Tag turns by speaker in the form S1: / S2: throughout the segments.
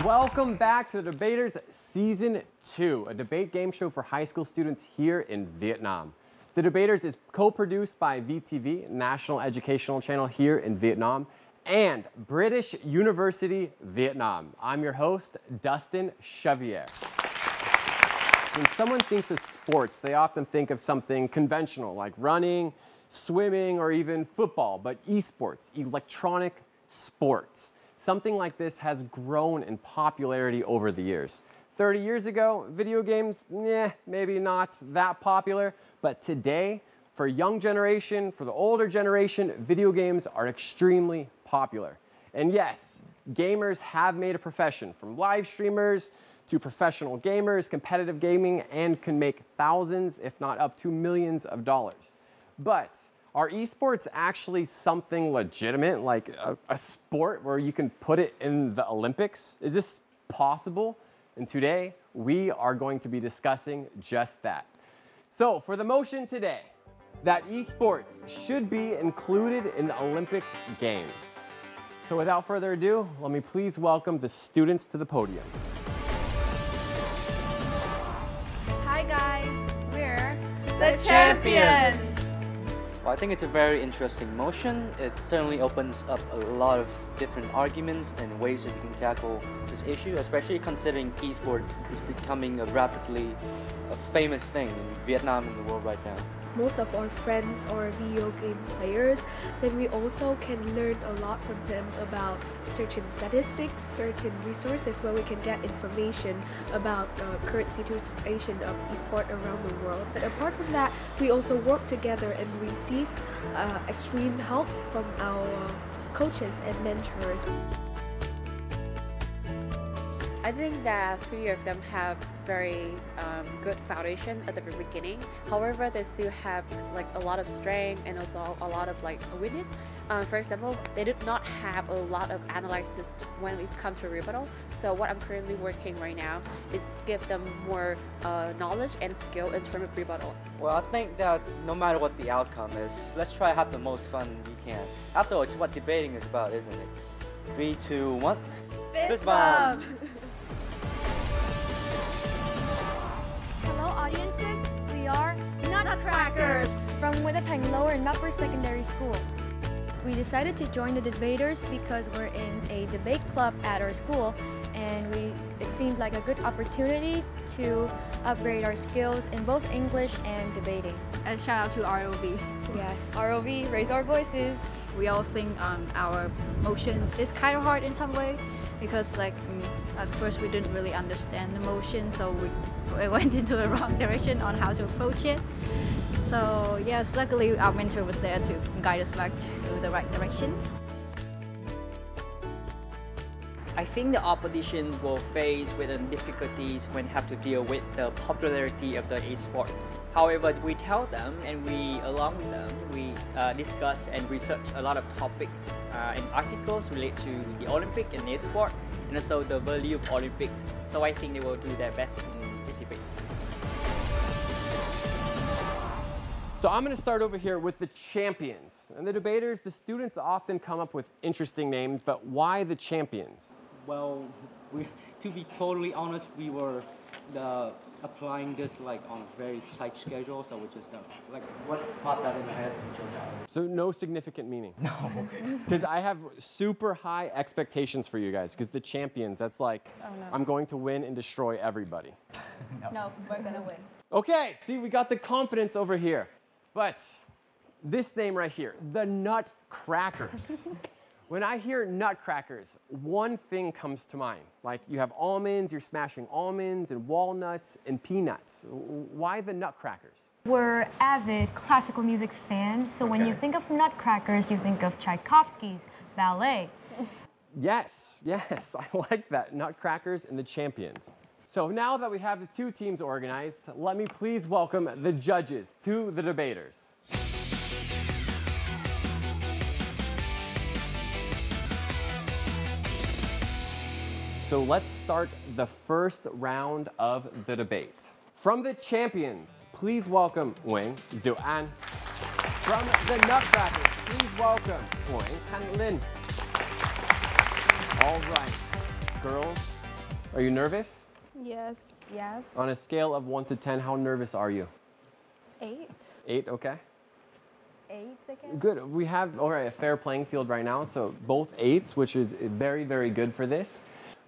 S1: Welcome back to The Debaters Season 2, a debate game show for high school students here in Vietnam. The Debaters is co-produced by VTV, National Educational Channel here in Vietnam, and British University, Vietnam. I'm your host, Dustin Chevier. When someone thinks of sports, they often think of something conventional like running, swimming, or even football, but esports, electronic sports. Something like this has grown in popularity over the years. 30 years ago, video games, maybe not that popular, but today, for young generation, for the older generation, video games are extremely popular. And yes, gamers have made a profession, from live streamers to professional gamers, competitive gaming, and can make thousands, if not up to millions of dollars. But are esports actually something legitimate, like a sport where you can put it in the Olympics? Is this possible? And today, we are going to be discussing just that. So for the motion today, that esports should be included in the Olympic Games. So without further ado, let me please welcome the students to the podium.
S2: Hi guys, we're the Champions!
S3: Well, I think it's a very interesting motion. It certainly opens up a lot of different arguments and ways that you can tackle this issue, especially considering esport is becoming a rapidly famous thing in Vietnam and the world right now.
S4: Most of our friends are video game players, then we also can learn a lot from them about certain statistics, certain resources where we can get information about the current situation of esport around the world. But apart from that, we also work together and receive extreme help from our coaches and mentors.
S2: I think that three of them have very good foundation at the very beginning. However, they still have like a lot of strength and also a lot of like weakness. For example, they did not have a lot of analysis when it comes to rebuttal. So what I'm currently working right now is give them more knowledge and skill in terms of rebuttal.
S3: Well, I think that no matter what the outcome is, let's try to have the most fun we can. After all, it's what debating is about, isn't it? 3, 2, 1.
S2: Fist bump!
S5: Hello audiences, we are Nutcrackers from Nguyễn Thành Lower and Upper Secondary School. We decided to join the debaters because we're in a debate club at our school and it seemed like a good opportunity to upgrade our skills in both English and debating.
S6: And shout out to ROV.
S5: Yeah, ROV, raise our voices.
S6: We all think our motion is kind of hard in some way because like at first we didn't really understand the motion, so we went into the wrong direction on how to approach it. So yes, luckily our mentor was there to guide us back to the right directions.
S7: I think the opposition will face with difficulties when have to deal with the popularity of the esport. However, we tell them and we, along with them, we discuss and research a lot of topics and articles related to the Olympic and esport and also the value of Olympics. So I think they will do their best in this debate.
S1: So I'm going to start over here with the champions. And the debaters, the students often come up with interesting names, but why the champions?
S8: Well, to be totally honest, we were applying this like on a very tight schedule, so we just like what popped out in our head and chose out.
S1: So no significant meaning?
S8: No.
S1: Because I have super high expectations for you guys, because the champions, that's like,
S5: Oh, no.
S1: I'm going to win and destroy everybody.
S5: No, we're gonna win.
S1: Okay, see, we got the confidence over here. But this name right here, the Nutcrackers. When I hear Nutcrackers, one thing comes to mind. Like you have almonds, you're smashing almonds and walnuts and peanuts. Why the Nutcrackers?
S5: We're avid classical music fans, so when you think of Nutcrackers, you think of Tchaikovsky's ballet.
S1: Yes, I like that. Nutcrackers and the champions. So now that we have the two teams organized, let me please welcome the judges to the debaters. So let's start the first round of the debate. From the champions, please welcome Nguyễn An. From the Nutcrackers, please welcome Nguyễn Thanh Linh. All right, girls, Are you nervous?
S5: Yes.
S9: Yes.
S1: On a scale of 1 to 10, how nervous are you?
S9: 8.
S1: 8, okay.
S9: 8 again.
S1: Good. We have, all right, a fair playing field right now, so both 8s, which is very, very good for this.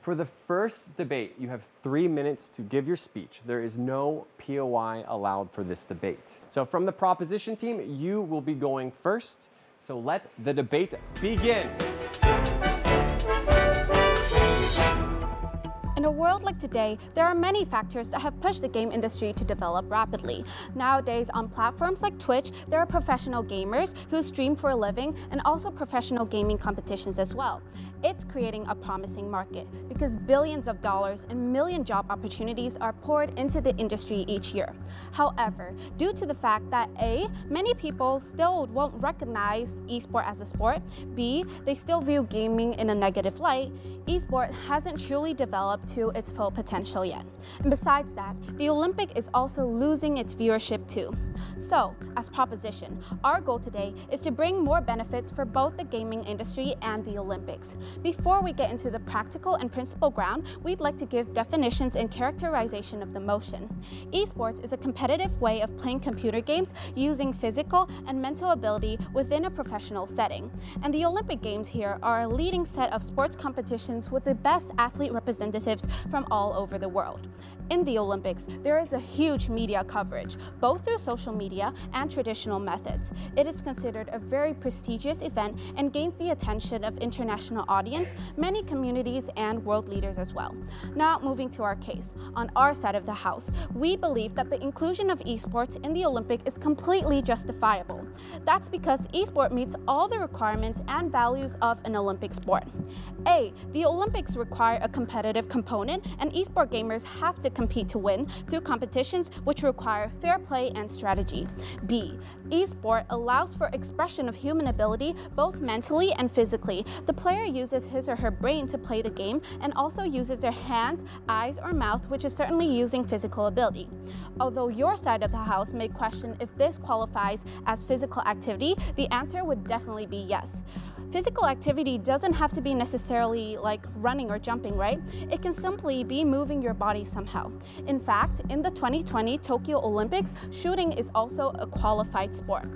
S1: For the first debate, you have 3 minutes to give your speech. There is no POI allowed for this debate. So from the proposition team, you will be going first. So let the debate begin.
S10: In a world like today, there are many factors that have pushed the game industry to develop rapidly. Nowadays, on platforms like Twitch, there are professional gamers who stream for a living and also professional gaming competitions as well. It's creating a promising market because billions of dollars and million job opportunities are poured into the industry each year. However, due to the fact that A, many people still won't recognize esport as a sport, B, they still view gaming in a negative light, esport hasn't truly developed to its full potential yet. And besides that, the Olympic is also losing its viewership too. So, as proposition, our goal today is to bring more benefits for both the gaming industry and the Olympics. Before we get into the practical and principle ground, we'd like to give definitions and characterization of the motion. Esports is a competitive way of playing computer games using physical and mental ability within a professional setting. And the Olympic Games here are a leading set of sports competitions with the best athlete representatives from all over the world. In the Olympics, there is a huge media coverage, both through social media and traditional methods. It is considered a very prestigious event and gains the attention of international audience, many communities, and world leaders as well. Now, moving to our case. On our side of the house, we believe that the inclusion of esports in the Olympic is completely justifiable. That's because esport meets all the requirements and values of an Olympic sport. A, the Olympics require a competitive component, and esport gamers have to compete to win through competitions which require fair play and strategy. B, esport allows for expression of human ability both mentally and physically. The player uses his or her brain to play the game and also uses their hands, eyes, or mouth, which is certainly using physical ability. Although your side of the house may question if this qualifies as physical activity, the answer would definitely be yes. Physical activity doesn't have to be necessarily like running or jumping, right? It can simply be moving your body somehow. In fact, in the 2020 Tokyo Olympics, shooting is also a qualified sport.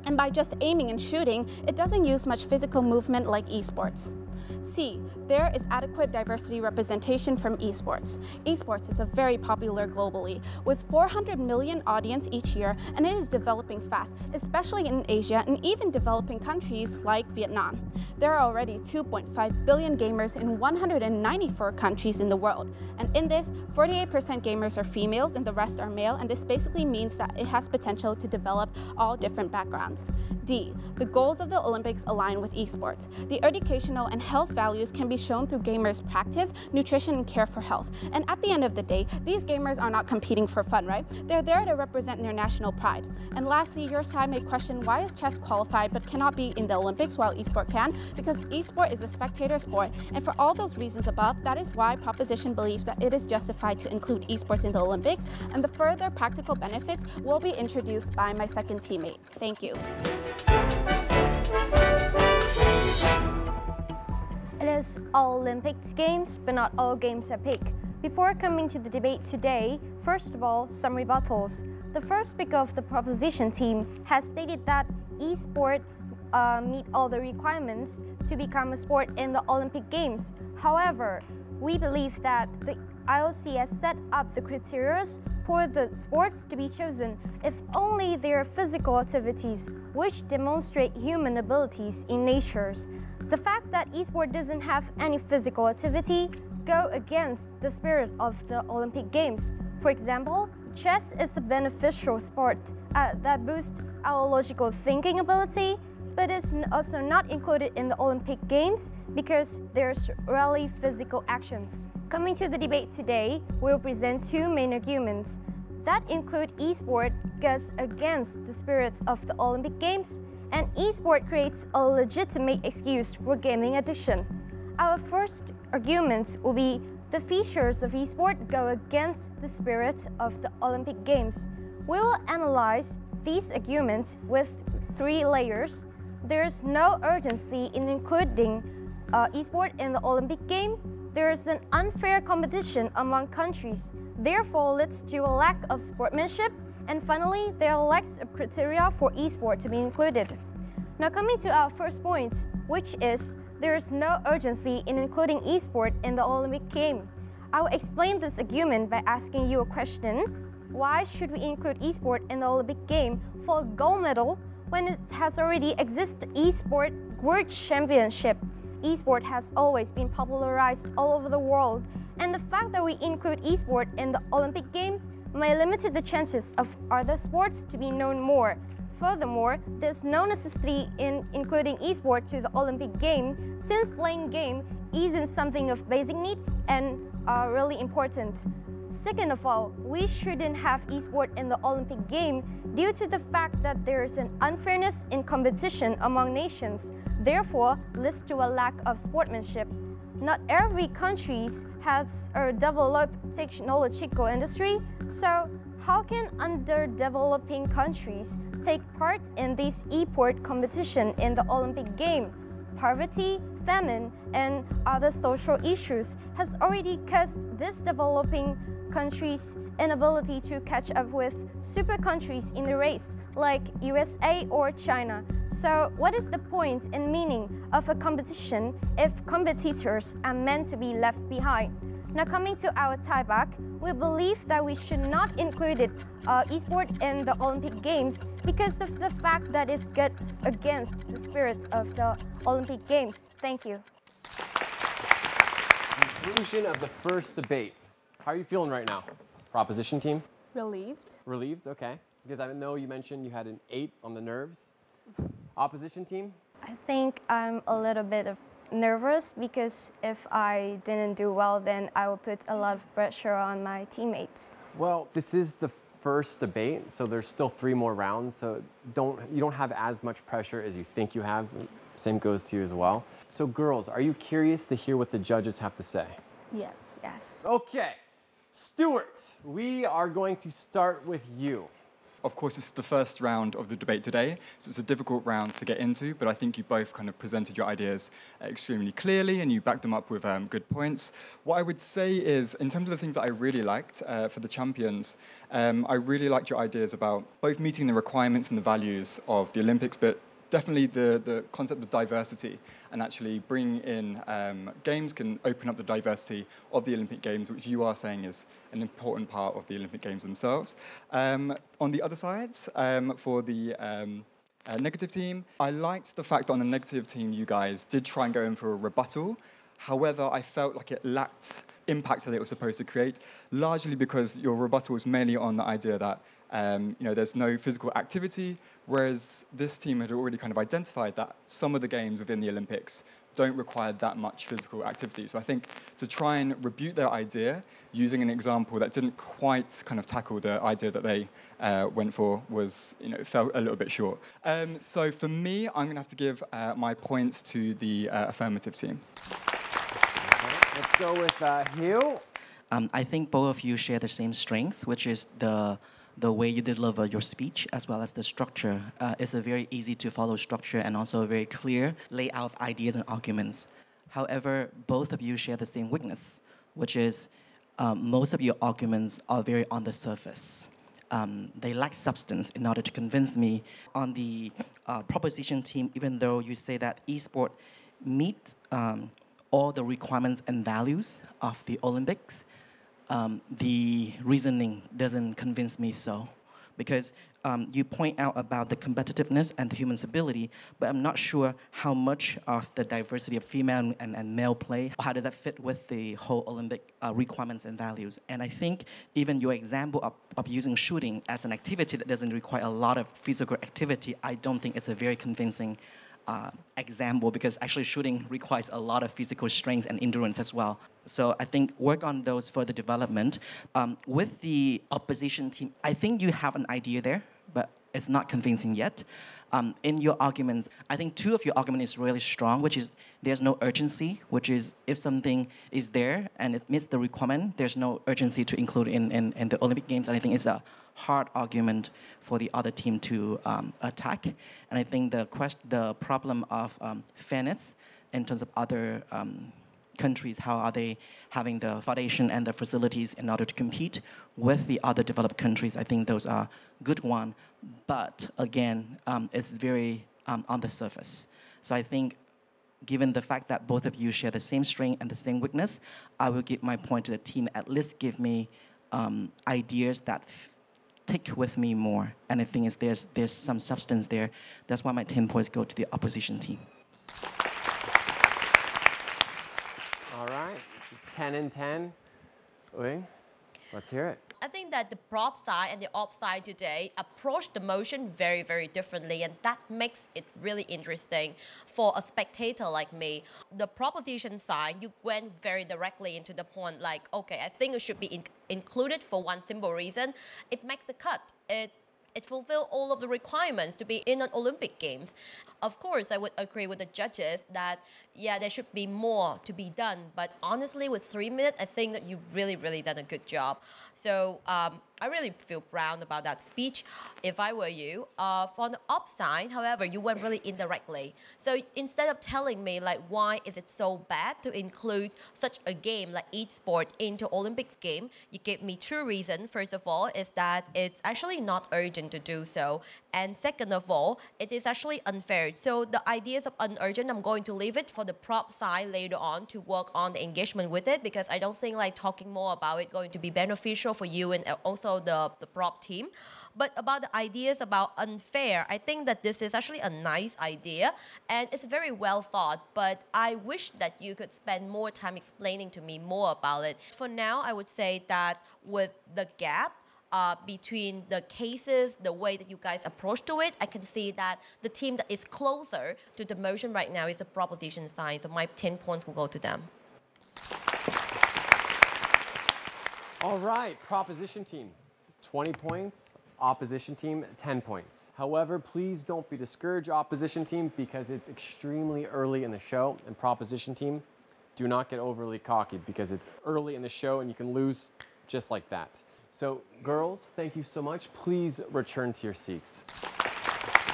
S10: And by just aiming and shooting, it doesn't use much physical movement like esports. C, there is adequate diversity representation from esports. Esports is a very popular globally, with 400 million audience each year, and it is developing fast, especially in Asia and even developing countries like Vietnam. There are already 2.5 billion gamers in 194 countries in the world, and in this, 48% gamers are females and the rest are male, and this basically means that it has potential to develop all different backgrounds. D, the goals of the Olympics align with esports. The educational and health values can be shown through gamers' practice, nutrition, and care for health. And at the end of the day, these gamers are not competing for fun, right? They're there to represent their national pride. And lastly, your side may question why is chess qualified but cannot be in the Olympics while esport can? Because esport is a spectator sport, and for all those reasons above, that is why Proposition believes that it is justified to include esports in the Olympics, and the further practical benefits will be introduced by my second teammate. Thank you.
S5: It is all Olympics games, but not all games are big. Before coming to the debate today, first of all, some rebuttals. The first speaker of the proposition team has stated that esport meet all the requirements to become a sport in the Olympic Games. However, we believe that the IOC has set up the criteria for the sports to be chosen if only there are physical activities which demonstrate human abilities in nature. The fact that esport doesn't have any physical activity go against the spirit of the Olympic Games. For example, chess is a beneficial sport that boosts our logical thinking ability, but is also not included in the Olympic Games because there's rarely physical actions. Coming to the debate today, we'll present two main arguments that include esport goes against the spirit of the Olympic Games, and esport creates a legitimate excuse for gaming addiction. Our first arguments will be the features of esport go against the spirit of the Olympic Games. We will analyze these arguments with 3 layers. There's no urgency in including esport in the Olympic game
S11: there is an unfair competition among countries, therefore leads to a lack of sportsmanship, and finally, there lacks a criteria for esport to be included. Now coming to our first point, which is there is no urgency in including esport in the Olympic game. I will explain this argument by asking you a question. Why should we include esport in the Olympic game for a gold medal when it has already existed esport World Championship? Esport has always been popularized all over the world, and the fact that we include esport in the Olympic Games may limit the chances of other sports to be known more. Furthermore, there's no necessity in including esport to the Olympic game since playing game isn't something of basic need and really important. Second of all, we shouldn't have esport in the Olympic game due to the fact that there is an unfairness in competition among nations, therefore leads to a lack of sportsmanship. Not every country has a developed technological industry, so how can underdeveloping countries take part in this esport competition in the Olympic game? Poverty, famine, and other social issues has already caused these developing countries' inability to catch up with super countries in the race, like USA or China. So what is the point and meaning of a competition if competitors are meant to be left behind? Now coming to our tieback, we believe that we should not include esport in the Olympic Games because of the fact that it gets against the spirit of the Olympic Games. Thank you.
S1: Conclusion of the first debate. How are you feeling right now? Proposition team?
S10: Relieved.
S1: Relieved, okay. Because I know you mentioned you had an 8 on the nerves. Opposition team?
S11: I think I'm a little bit nervous because if I didn't do well, then I will put a lot of pressure on my teammates.
S1: Well, this is the first debate, so there's still 3 more rounds, so you don't have as much pressure as you think you have. Same goes to you as well. So girls, are you curious to hear what the judges have to say?
S10: Yes.
S11: Yes.
S1: Okay. Stuart, we are going to start with you.
S12: Of course, this is the first round of the debate today, so it's a difficult round to get into, but I think you both kind of presented your ideas extremely clearly and you backed them up with good points. What I would say is, in terms of the things that I really liked for the champions, I really liked your ideas about both meeting the requirements and the values of the Olympics, but definitely the concept of diversity and actually bringing in games can open up the diversity of the Olympic Games, which you are saying is an important part of the Olympic Games themselves. On the other side, for the negative team, I liked the fact that on the negative team you guys did try and go in for a rebuttal. However, I felt like it lacked impact that it was supposed to create, largely because your rebuttal was mainly on the idea that there's no physical activity, whereas this team had already kind of identified that some of the games within the Olympics don't require that much physical activity. So I think to try and rebuke their idea using an example that didn't quite kind of tackle the idea that they went for was, felt a little bit short. So for me, I'm going to have to give my points to the affirmative team.
S1: Okay, let's go with Hugh.
S13: I think both of you share the same strength, which is the way you deliver your speech as well as the structure. It's a very easy to follow structure and also a very clear layout of ideas and arguments. However, both of you share the same weakness, which is most of your arguments are very on the surface. They lack substance in order to convince me. On the proposition team, even though you say that esport meet all the requirements and values of the Olympics, the reasoning doesn't convince me so, because you point out about the competitiveness and the human ability, but I'm not sure how much of the diversity of female and male play, how does that fit with the whole Olympic requirements and values. And I think even your example of using shooting as an activity that doesn't require a lot of physical activity, I don't think it's a very convincing example, because actually shooting requires a lot of physical strength and endurance as well. So I think work on those further development. With the opposition team, I think you have an idea there, but it's not convincing yet. In your arguments, I think 2 of your arguments is really strong, which is there's no urgency, which is if something is there and it meets the requirement, there's no urgency to include in the Olympic Games. And I think it's a hard argument for the other team to attack. And I think the problem of fairness in terms of other countries, how are they having the foundation and the facilities in order to compete with the other developed countries. I think those are good one, but again, it's very on the surface. So I think given the fact that both of you share the same strength and the same weakness, I will give my point to the team, at least give me ideas that tick with me more. And I think there's some substance there. That's why my 10 points go to the opposition team.
S1: All right, 10 and 10. Ui, let's hear it.
S14: I think that the prop side and the op side today approach the motion very, very differently, and that makes it really interesting for a spectator like me. The proposition side, you went very directly into the point, like, okay, I think it should be included for one simple reason. It makes the cut. It fulfills all of the requirements to be in an Olympic Games. Of course, I would agree with the judges that, yeah, there should be more to be done. But honestly, with 3 minutes, I think that you really, really done a good job. So I really feel proud about that speech, if I were you. For the op side, however, you went really indirectly. So instead of telling me, like, why is it so bad to include such a game like e-sport into Olympics game, you gave me two reasons. First of all, is that it's actually not urgent to do so. And second of all, it is actually unfair. So the ideas of unurgent, I'm going to leave it for the prop side later on to work on the engagement with it, because I don't think like talking more about it going to be beneficial for you and also the prop team. But about the ideas about unfair, I think that this is actually a nice idea and it's very well thought, but I wish that you could spend more time explaining to me more about it. For now, I would say that with the gap between the cases, the way that you guys approach to it, I can see that the team that is closer to the motion right now is the proposition side. So my 10 points will go to them.
S1: All right, proposition team, 20 points. Opposition team, 10 points. However, please don't be discouraged, opposition team, because it's extremely early in the show. And proposition team, do not get overly cocky because it's early in the show and you can lose just like that. So girls, thank you so much. Please return to your seats.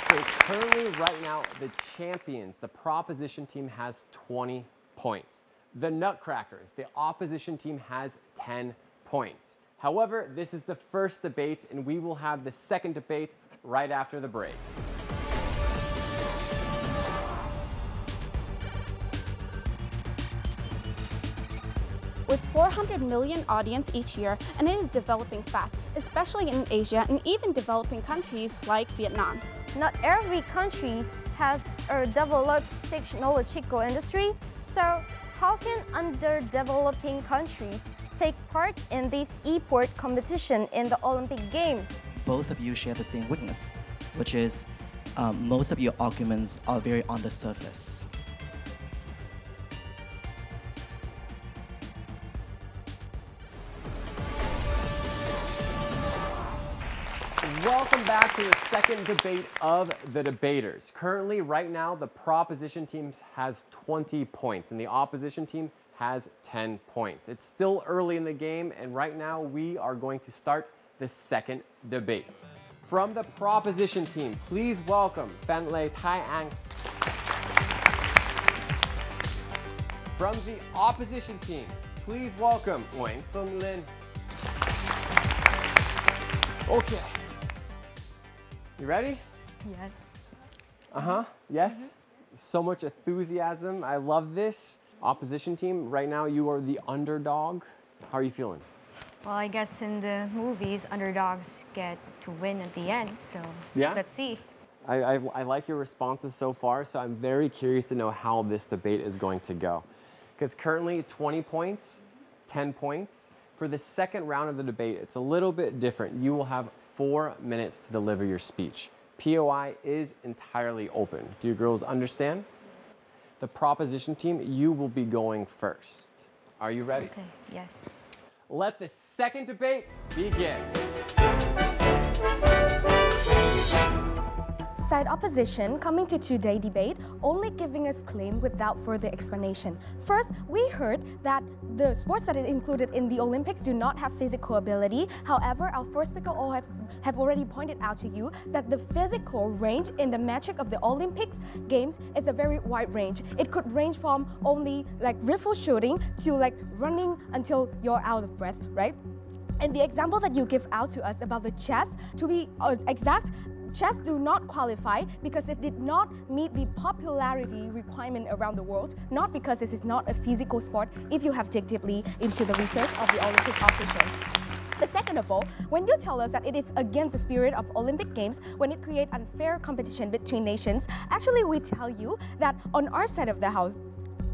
S1: So currently right now, the champions, the proposition team has 20 points. The Nutcrackers, the opposition team has 10 points. However, this is the first debate and we will have the second debate right after the break.
S10: With 400 million audience each year, and it is developing fast, especially in Asia and even developing countries like Vietnam.
S11: Not every country has a developed technological industry, so how can underdeveloping countries take part in this e-sport competition in the Olympic game?
S13: Both of you share the same weakness, which is most of your arguments are very on the surface.
S1: Welcome back to the second debate of the debaters. Currently, right now, the proposition team has 20 points and the opposition team has 10 points. It's still early in the game, and right now we are going to start the second debate. From the proposition team, please welcome ~NG. From the opposition team, please welcome ~Lin. Okay. You ready?
S9: Yes.
S1: Yes? So much enthusiasm. I love this. Opposition team, right now you are the underdog. How are you feeling?
S9: Well, I guess in the movies, underdogs get to win at the end, so
S1: yeah?
S9: Let's see.
S1: I like your responses so far, so I'm very curious to know how this debate is going to go. Because currently 20 points, 10 points. For the second round of the debate, it's a little bit different. You will have 4 minutes to deliver your speech. POI is entirely open. Do you girls understand? The proposition team, you will be going first. Are you ready?
S9: Okay, yes.
S1: Let the second debate begin.
S4: side opposition coming to today's debate only giving us claim without further explanation. First, we heard that the sports that are included in the Olympics do not have physical ability. However, our first speaker have already pointed out to you that the physical range in the metric of the Olympics games is a very wide range. It could range from only like rifle shooting to like running until you're out of breath, right? And the example that you give out to us about the chess, to be exact, chess do not qualify because it did not meet the popularity requirement around the world, not because this is not a physical sport if you have dig deeply into the research of the Olympic officials. But second of all, when you tell us that it is against the spirit of Olympic Games when it creates unfair competition between nations, actually we tell you that on our side of the house,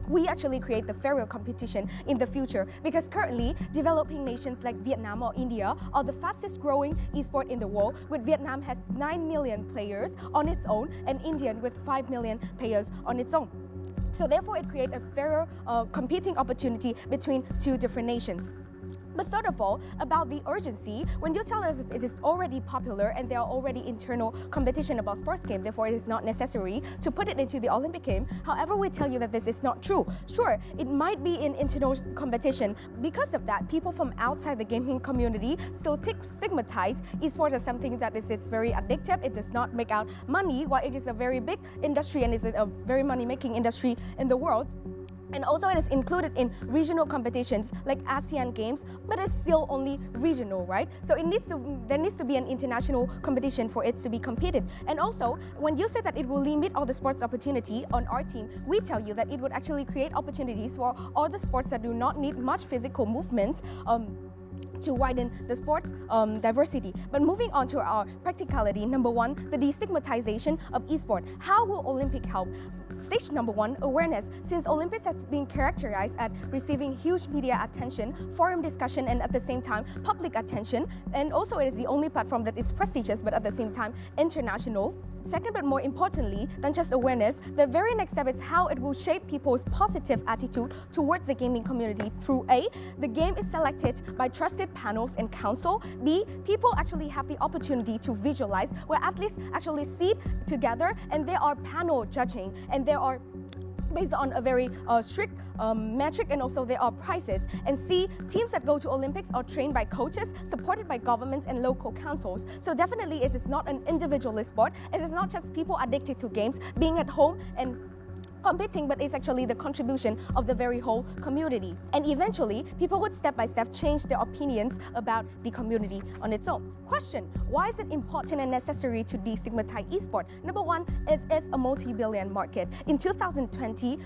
S4: we actually create the fairer competition in the future because currently developing nations like Vietnam or India are the fastest growing esport in the world, with Vietnam has 9 million players on its own and India with 5 million players on its own. So therefore it creates a fairer competing opportunity between two different nations. But third of all, about the urgency, when you tell us it is already popular and there are already internal competition about sports game, therefore it is not necessary to put it into the Olympic game. However, we tell you that this is not true. Sure, it might be in internal competition. Because of that, people from outside the gaming community still stigmatize esports as something that is very addictive. It does not make out money, while it is a very big industry and is a very money-making industry in the world. And also it is included in regional competitions like ASEAN Games, but it's still only regional, right? So there needs to be an international competition for it to be competed. And also, when you say that it will limit all the sports opportunity on our team, we tell you that it would actually create opportunities for all the sports that do not need much physical movements to widen the sports diversity. But moving on to our practicality, number one, the destigmatization of esport. How will Olympic help? Stage number one, awareness. Since Olympics has been characterized at receiving huge media attention, forum discussion, and at the same time, public attention, and also it is the only platform that is prestigious, but at the same time, international. Second, but more importantly than just awareness, the very next step is how it will shape people's positive attitude towards the gaming community through A, the game is selected by trusted panels and council. B, people actually have the opportunity to visualize where athletes actually sit together and there are panel judging and there are based on a very strict metric, and also there are prizes. And C, teams that go to Olympics are trained by coaches, supported by governments and local councils. So definitely it is not an individualist sport. It is not just people addicted to games, being at home and competing, but it's actually the contribution of the very whole community. And eventually, people would step by step change their opinions about the community on its own. Question, why is it important and necessary to destigmatize esport? Number one is it's a multi-billion market. In 2020,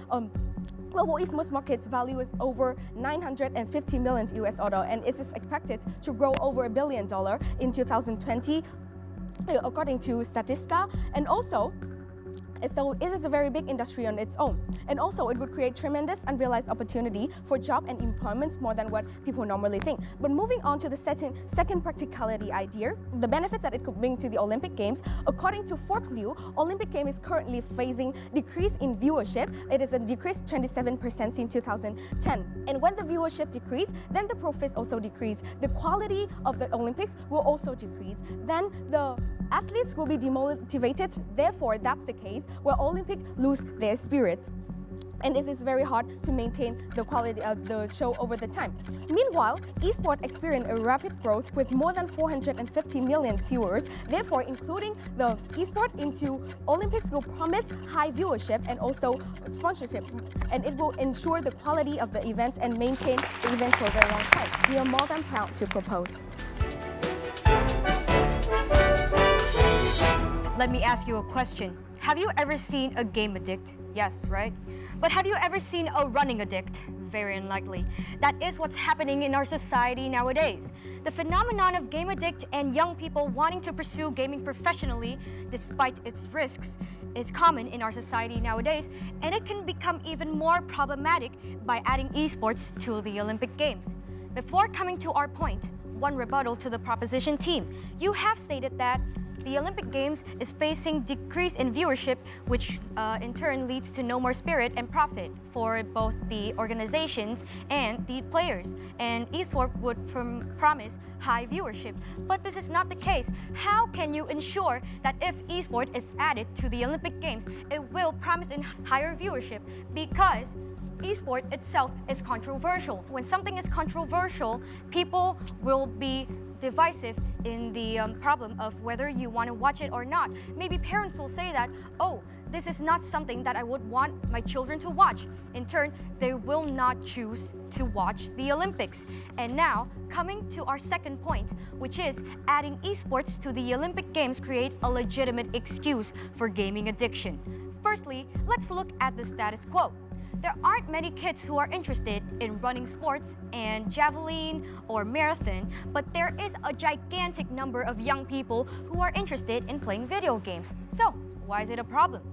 S4: global esports market's value is over 950 million US dollar, and it is expected to grow over $1 billion in 2020, according to Statista. And also, so it is a very big industry on its own. And also it would create tremendous unrealized opportunity for job and employment more than what people normally think. But moving on to the second practicality idea, the benefits that it could bring to the Olympic Games. According to Forbes view, Olympic Games is currently facing decrease in viewership. It is a decrease 27% in 2010. And when the viewership decrease, then the profits also decrease. The quality of the Olympics will also decrease. Then the athletes will be demotivated. Therefore, that's the case where Olympics lose their spirit. And it is very hard to maintain the quality of the show over the time. Meanwhile, esports experienced a rapid growth with more than 450 million viewers. Therefore, including the esport into Olympics will promise high viewership and also sponsorship. And it will ensure the quality of the events and maintain the events for a very long time. We are more than proud to propose.
S5: Let me ask you a question. Have you ever seen a game addict? Yes, right? But have you ever seen a running addict? Very unlikely. That is what's happening in our society nowadays. The phenomenon of game addict and young people wanting to pursue gaming professionally, despite its risks, is common in our society nowadays, and it can become even more problematic by adding esports to the Olympic Games. Before coming to our point, one rebuttal to the proposition team. You have stated that the Olympic Games is facing decrease in viewership, which in turn leads to no more spirit and profit for both the organizations and the players. And esports would promise high viewership, but this is not the case. How can you ensure that if esports is added to the Olympic Games, it will promise in higher viewership? Because esports itself is controversial. When something is controversial, people will be divisive in the problem of whether you want to watch it or not. Maybe parents will say that, oh, this is not something that I would want my children to watch. In turn, they will not choose to watch the Olympics. And now, coming to our second point, which is adding esports to the Olympic Games create a legitimate excuse for gaming addiction. Firstly, let's look at the status quo. There aren't many kids who are interested in running sports and javelin or marathon, but there is a gigantic number of young people who are interested in playing video games. So, why is it a problem?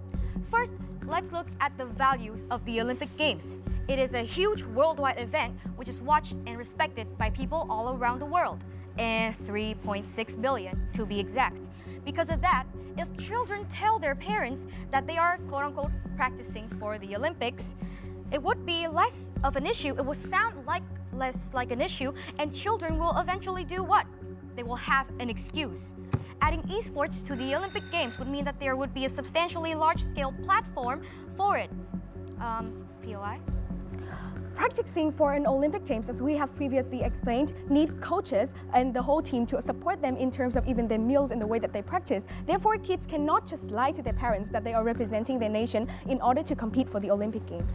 S5: First, let's look at the values of the Olympic Games. It is a huge worldwide event which is watched and respected by people all around the world, and 3.6 billion to be exact. Because of that, if children tell their parents that they are quote-unquote practicing for the Olympics, it would be less of an issue. It will sound less like an issue, and children will eventually do what? They will have an excuse. Adding esports to the Olympic Games would mean that there would be a substantially large-scale platform for it. POI?
S4: Practicing for an Olympic Games, as we have previously explained, need coaches and the whole team to support them in terms of even their meals and the way that they practice. Therefore, kids cannot just lie to their parents that they are representing their nation in order to compete for the Olympic Games.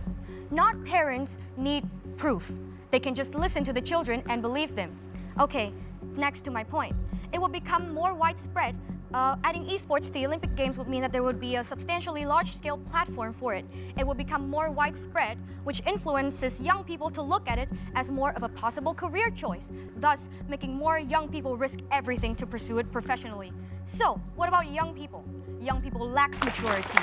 S5: Not parents need proof. They can just listen to the children and believe them. Okay, next to my point. It will become more widespread. Adding esports to the Olympic Games would mean that there would be a substantially large-scale platform for it. It will become more widespread, which influences young people to look at it as more of a possible career choice, thus making more young people risk everything to pursue it professionally. So, what about young people? Young people lack maturity,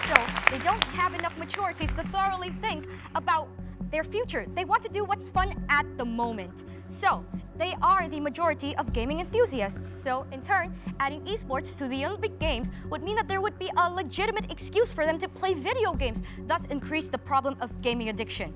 S5: so they don't have enough maturities to thoroughly think about their future. They want to do what's fun at the moment. So, they are the majority of gaming enthusiasts. So, in turn, adding esports to the Olympic Games would mean that there would be a legitimate excuse for them to play video games, thus increase the problem of gaming addiction.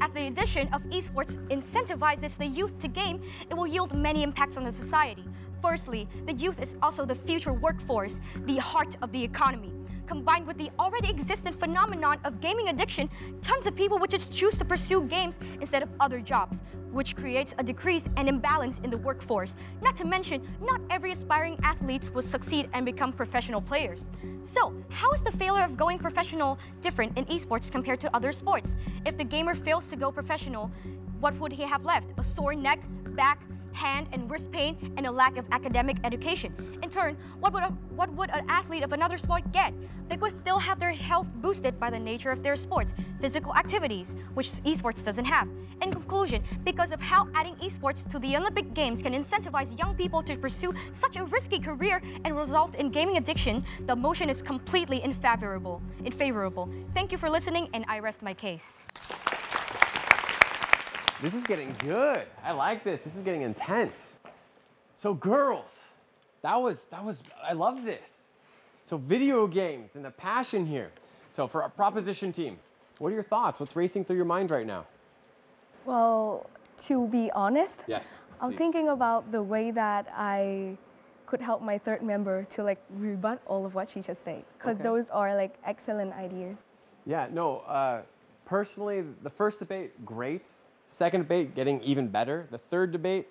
S5: As the addition of esports incentivizes the youth to game, it will yield many impacts on the society. Firstly, the youth is also the future workforce, the heart of the economy. Combined with the already existent phenomenon of gaming addiction, tons of people would just choose to pursue games instead of other jobs, which creates a decrease and imbalance in the workforce. Not to mention, not every aspiring athlete will succeed and become professional players. So, how is the failure of going professional different in esports compared to other sports? If the gamer fails to go professional, what would he have left? A sore neck, back, hand and wrist pain, and a lack of academic education. In turn, what would an athlete of another sport get? They would still have their health boosted by the nature of their sports, physical activities, which esports doesn't have. In conclusion, because of how adding esports to the Olympic Games can incentivize young people to pursue such a risky career and result in gaming addiction, the motion is completely unfavorable. Thank you for listening, and I rest my case.
S1: This is getting good. I like this. This is getting intense. So girls, I love this. So video games and the passion here. So for our proposition team, what are your thoughts? What's racing through your mind right now?
S4: Well, to be honest,
S1: yes,
S4: I'm thinking about the way that I could help my third member to rebut all of what she just said, because those are excellent ideas.
S1: Yeah, no, personally, the first debate, great. Second debate, getting even better. The third debate,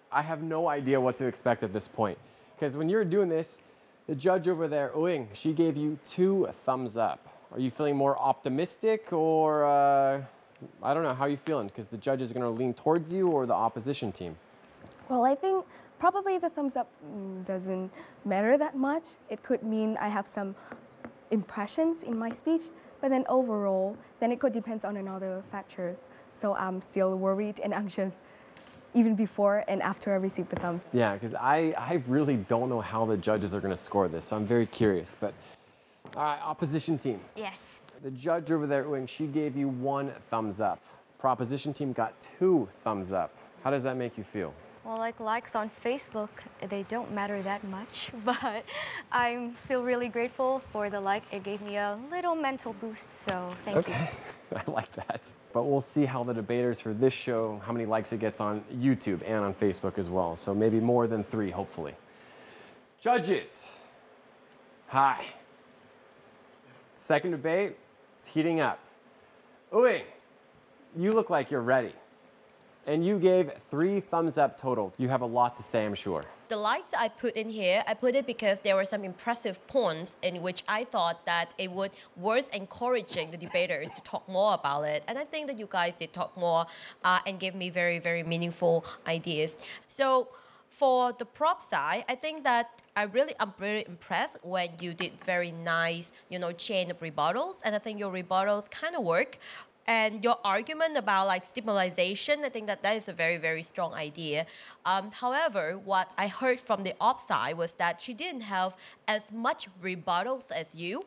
S1: I have no idea what to expect at this point. Because when you're doing this, the judge over there, ~NG, she gave you 2 thumbs up. Are you feeling more optimistic, or I don't know, how are you feeling? Because the judge is going to lean towards you or the opposition team?
S4: Well, I think probably the thumbs up doesn't matter that much. It could mean I have some impressions in my speech, but then overall, then it could depend on another factors. So I'm still worried and anxious even before and after I receive the thumbs.
S1: Yeah, because I really don't know how the judges are going to score this, so I'm very curious. But, all right, opposition team.
S5: Yes.
S1: The judge over there, ~NG, she gave you 1 thumbs up. Proposition team got 2 thumbs up. How does that make you feel?
S9: Well, like likes on Facebook, they don't matter that much, but I'm still really grateful for the like. It gave me a little mental boost, so thank you.
S1: Okay, I like that. But we'll see how the debaters for this show, how many likes it gets on YouTube and on Facebook as well. So maybe more than 3, hopefully. Judges, hi. Second debate, it's heating up. Ui, you look like you're ready. And you gave 3 thumbs up total. You have a lot to say, I'm sure.
S14: The likes I put in here, I put it because there were some impressive points in which I thought that it would worth encouraging the debaters to talk more about it. And I think that you guys did talk more and gave me very, very meaningful ideas. So for the prop side, I think that I'm really impressed when you did very nice, chain of rebuttals. And I think your rebuttals kind of work. And your argument about like stimulation, I think that is a very, very strong idea. However, what I heard from the op side was that she didn't have as much rebuttals as you.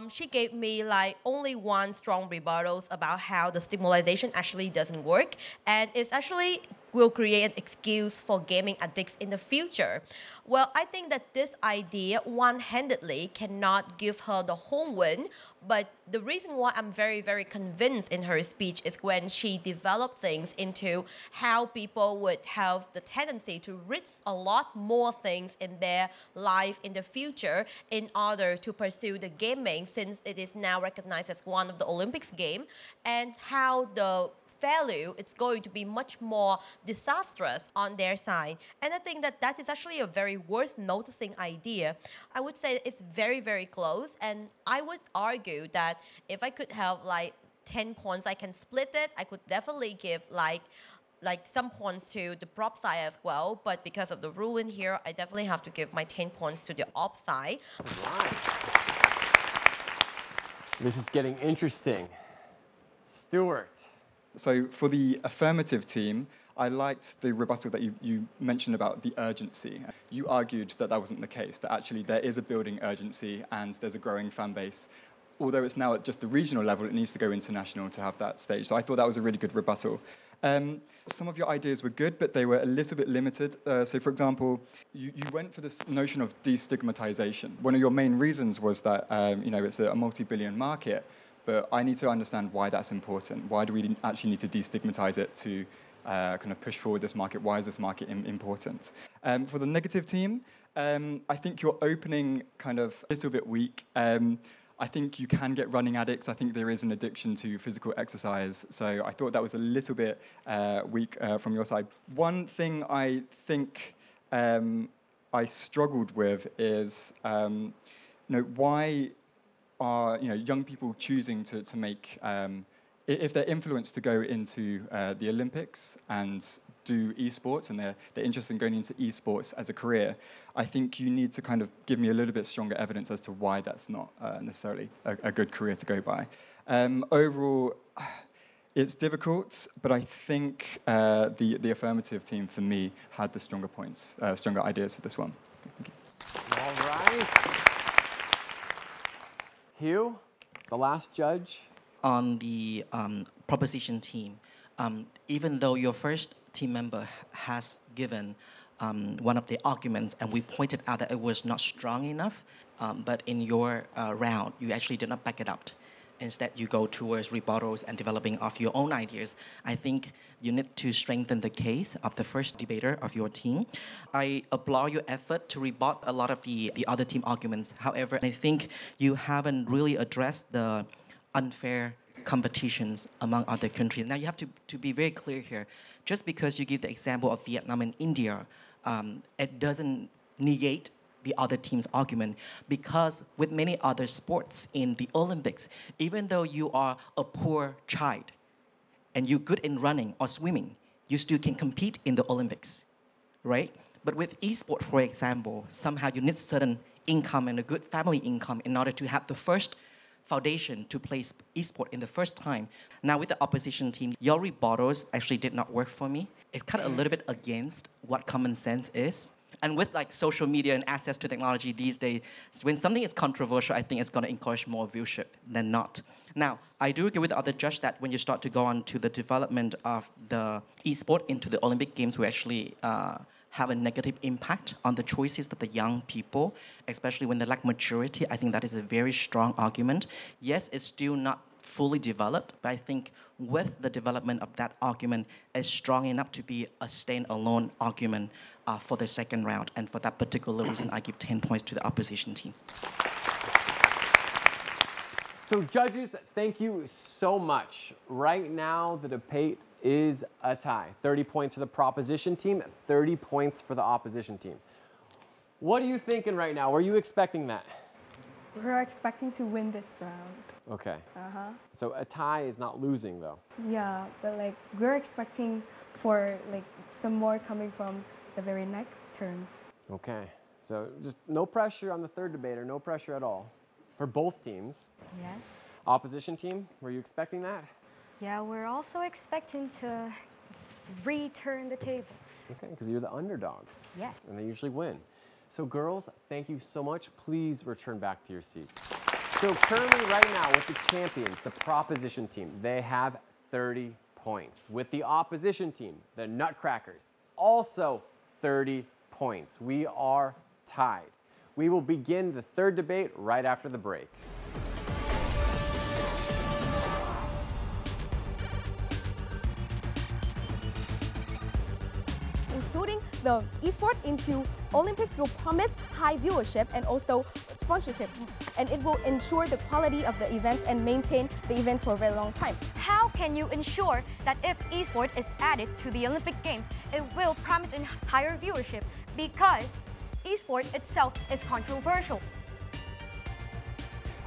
S14: She gave me like only 1 strong rebuttals about how the stimulation actually doesn't work. And it's actually will create an excuse for gaming addicts in the future. Well, I think that this idea one-handedly cannot give her the whole win, but the reason why I'm very, very convinced in her speech is when she developed things into how people would have the tendency to risk a lot more things in their life in the future in order to pursue the gaming, since it is now recognized as one of the Olympics game, and how the value, it's going to be much more disastrous on their side. And I think that is actually a very worth noticing idea. I would say it's very, very close. And I would argue that if I could have like 10 points, I can split it. I could definitely give like some points to the prop side as well. But because of the rule in here, I definitely have to give my 10 points to the op side.
S1: Right. This is getting interesting. Stuart.
S12: So for the affirmative team, I liked the rebuttal that you mentioned about the urgency. You argued that that wasn't the case, that actually there is a building urgency and there's a growing fan base. Although it's now at just the regional level, it needs to go international to have that stage. So I thought that was a really good rebuttal. Some of your ideas were good, but they were a little bit limited. So for example, you went for this notion of destigmatization. One of your main reasons was that it's a multi-billion market. But I need to understand why that's important. Why do we actually need to destigmatize it to kind of push forward this market? Why is this market important? For the negative team, I think your opening kind of a little bit weak. I think you can get running addicts. I think there is an addiction to physical exercise. So I thought that was a little bit weak from your side. One thing I think I struggled with is why are young people choosing to make, if they're influenced to go into the Olympics and do esports and they're interested in going into esports as a career, I think you need to kind of give me a little bit stronger evidence as to why that's not necessarily a good career to go by. Overall, it's difficult, but I think the affirmative team for me had the stronger points, stronger ideas for this one. Thank you.
S1: All right. Hugh, the last judge.
S13: On the proposition team, even though your first team member has given one of the arguments and we pointed out that it was not strong enough, but in your round, you actually did not back it up. Instead, you go towards rebuttals and developing of your own ideas. I think you need to strengthen the case of the first debater of your team. I applaud your effort to rebut a lot of the other team arguments. However, I think you haven't really addressed the unfair competitions among other countries. Now, you have to be very clear here. Just because you give the example of Vietnam and India, it doesn't negate the other team's argument, because with many other sports in the Olympics, even though you are a poor child and you're good in running or swimming, you still can compete in the Olympics, right? But with esport, for example, somehow you need certain income and a good family income in order to have the first foundation to play esport in the first time. Now with the opposition team, your rebuttals actually did not work for me. It's kind of a little bit against what common sense is. And with like social media and access to technology these days, when something is controversial, I think it's going to encourage more viewership than not. Now, I do agree with the other judge that when you start to go on to the development of the esport into the Olympic Games, we actually have a negative impact on the choices that the young people, especially when they lack maturity. I think that is a very strong argument. Yes, it's still not fully developed, but I think with the development of that argument, it's strong enough to be a stand-alone argument for the second round. And for that particular reason, I give 10 points to the opposition team.
S1: So judges, thank you so much. Right now, the debate is a tie. 30 points for the proposition team, 30 points for the opposition team. What are you thinking right now? Were you expecting that?
S15: We're expecting to win this round.
S1: Okay. So a tie is not losing though.
S15: Yeah, but like we're expecting for like some more coming from the very next turns.
S1: Okay. So just no pressure on the third debater, no pressure at all. For both teams.
S9: Yes.
S1: Opposition team, were you expecting that?
S9: Yeah, we're also expecting to return the tables.
S1: Okay, because you're the underdogs.
S9: Yes.
S1: And they usually win. So girls, thank you so much. Please return back to your seats. So currently right now with the champions, the proposition team, they have 30 points. With the opposition team, the Nutcrackers, also 30 points. We are tied. We will begin the third debate right after the break.
S10: Including the esport into Olympics will promise high viewership and also sponsorship, and it will ensure the quality of the events and maintain the events for a very long time.
S9: How can you ensure that if esport is added to the Olympic Games, it will promise a higher viewership? Because esport itself is controversial.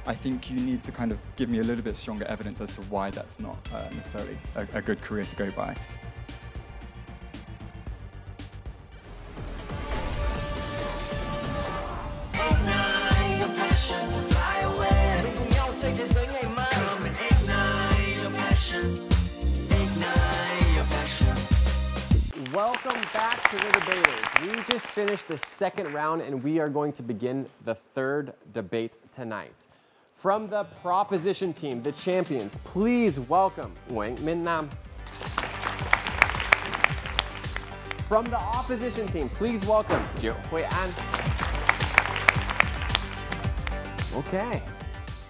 S12: I think you need to kind of give me a little bit stronger evidence as to why that's not necessarily a good career to go by.
S1: Welcome back to the debaters. We just finished the second round and we are going to begin the third debate tonight. From the proposition team, the champions, please welcome Việt Nam. From the opposition team, please welcome Việt. Okay,